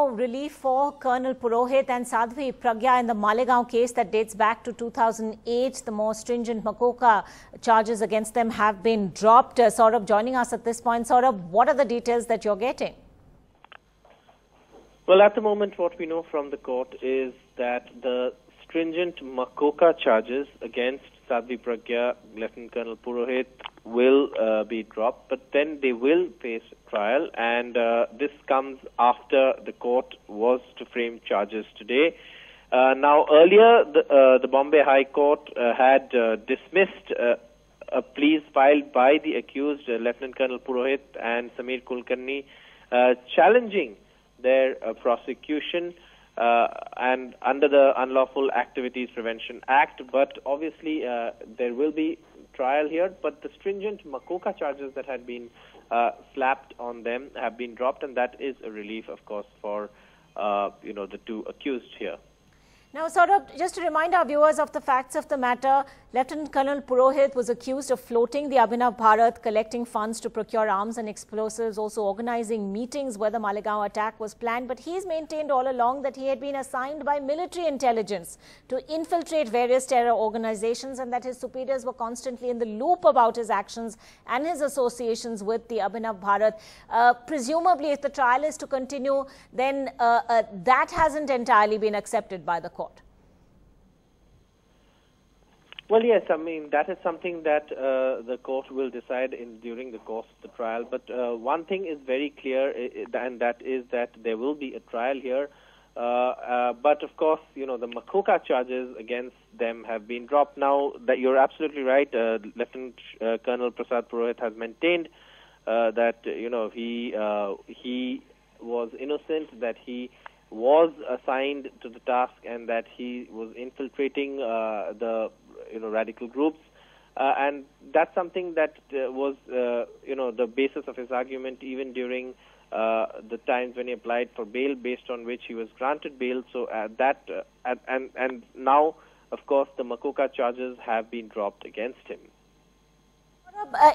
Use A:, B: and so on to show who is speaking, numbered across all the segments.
A: Relief for Colonel Purohit and Sadhvi Pragya in the Malegaon case that dates back to 2008. The more stringent MCOCA charges against them have been dropped. Saurabh joining us at this point. Saurabh, what are the details that you're getting?
B: Well, at the moment, what we know from the court is that the stringent MCOCA charges against Sadhvi Pragya, Lt Col Purohit, will be dropped, but then they will face trial, and this comes after the court was to frame charges today. Now, earlier, the Bombay High Court had dismissed pleas filed by the accused, Lt Col Purohit and Sameer Kulkarni, challenging their prosecution and under the Unlawful Activities Prevention Act. But obviously, there will be trial here, but the stringent MCOCA charges that had been slapped on them have been dropped, and that is a relief, of course, for the two accused here.
A: Now, Saurabh, just to remind our viewers of the facts of the matter, Lt Colonel Purohit was accused of floating the Abhinav Bharat, collecting funds to procure arms and explosives, also organizing meetings where the Malegaon attack was planned. But he's maintained all along that he had been assigned by military intelligence to infiltrate various terror organizations, and that his superiors were constantly in the loop about his actions and his associations with the Abhinav Bharat. Presumably, if the trial is to continue, then that hasn't entirely been accepted by the court.
B: Well, yes, I mean, that is something that the court will decide during the course of the trial. But one thing is very clear, and that is that there will be a trial here. But, of course, the MCOCA charges against them have been dropped. Now, that you're absolutely right, Lt Colonel Purohit has maintained that, he was innocent, that he was assigned to the task, and that he was infiltrating the radical groups, and that's something that was the basis of his argument even during the times when he applied for bail, based on which he was granted bail. So and now, of course, the MCOCA charges have been dropped against him.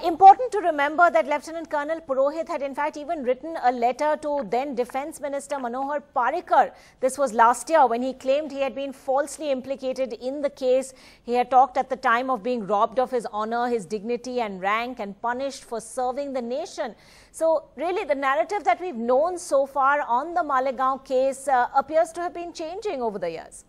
A: Important to remember that Lt Colonel Purohit had in fact even written a letter to then Defence Minister Manohar Parrikar. This was last year when he claimed he had been falsely implicated in the case. He had talked at the time of being robbed of his honour, his dignity and rank, and punished for serving the nation. So really the narrative that we've known so far on the Malegaon case appears to have been changing over the years.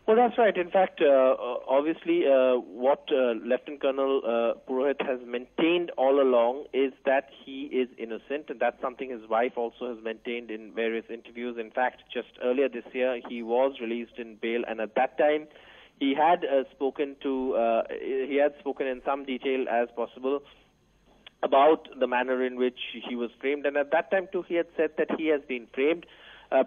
B: Well, that's right. In fact, obviously, what Lt Colonel Purohit has maintained all along is that he is innocent, and that's something his wife also has maintained in various interviews. In fact, just earlier this year, he was released in bail, and at that time, he had spoken in some detail as possible about the manner in which he was framed, and at that time too, he had said that he has been framed.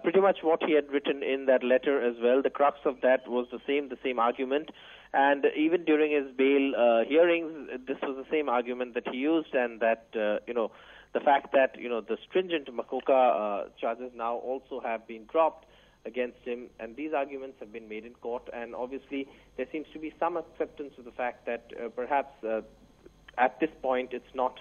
B: Pretty much what he had written in that letter as well. The crux of that was the same argument, and even during his bail hearings, this was the same argument that he used, and that the fact that the stringent MCOCA charges now also have been dropped against him, and these arguments have been made in court. And obviously, there seems to be some acceptance of the fact that perhaps at this point it's not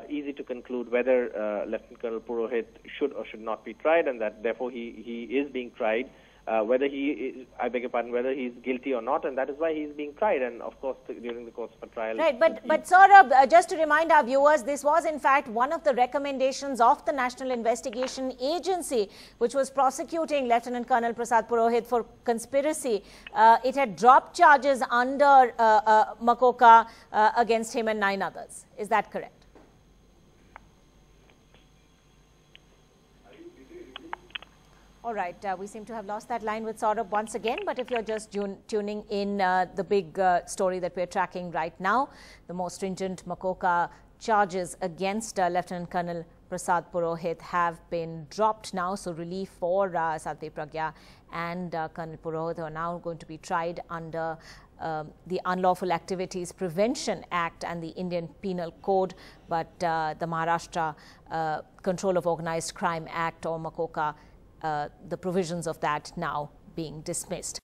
B: easy to conclude whether Lt Col Purohit should or should not be tried, and that therefore he is being tried, whether whether he is guilty or not, and that is why he is being tried, and of course during the course of a trial.
A: Right, but Saurabh, just to remind our viewers, this was in fact one of the recommendations of the National Investigation Agency, which was prosecuting Lt Colonel Purohit for conspiracy. It had dropped charges under MCOCA against him and 9 others. Is that correct? All right, we seem to have lost that line with Saurabh once again, but if you're just tuning in, the big story that we're tracking right now, the more stringent MCOCA charges against Lt Colonel Purohit have been dropped now, so relief for Sadhvi Pragya and Colonel Purohit are now going to be tried under the Unlawful Activities Prevention Act and the Indian Penal Code, but the Maharashtra Control of Organised Crime Act, or MCOCA, the provisions of that now being dismissed.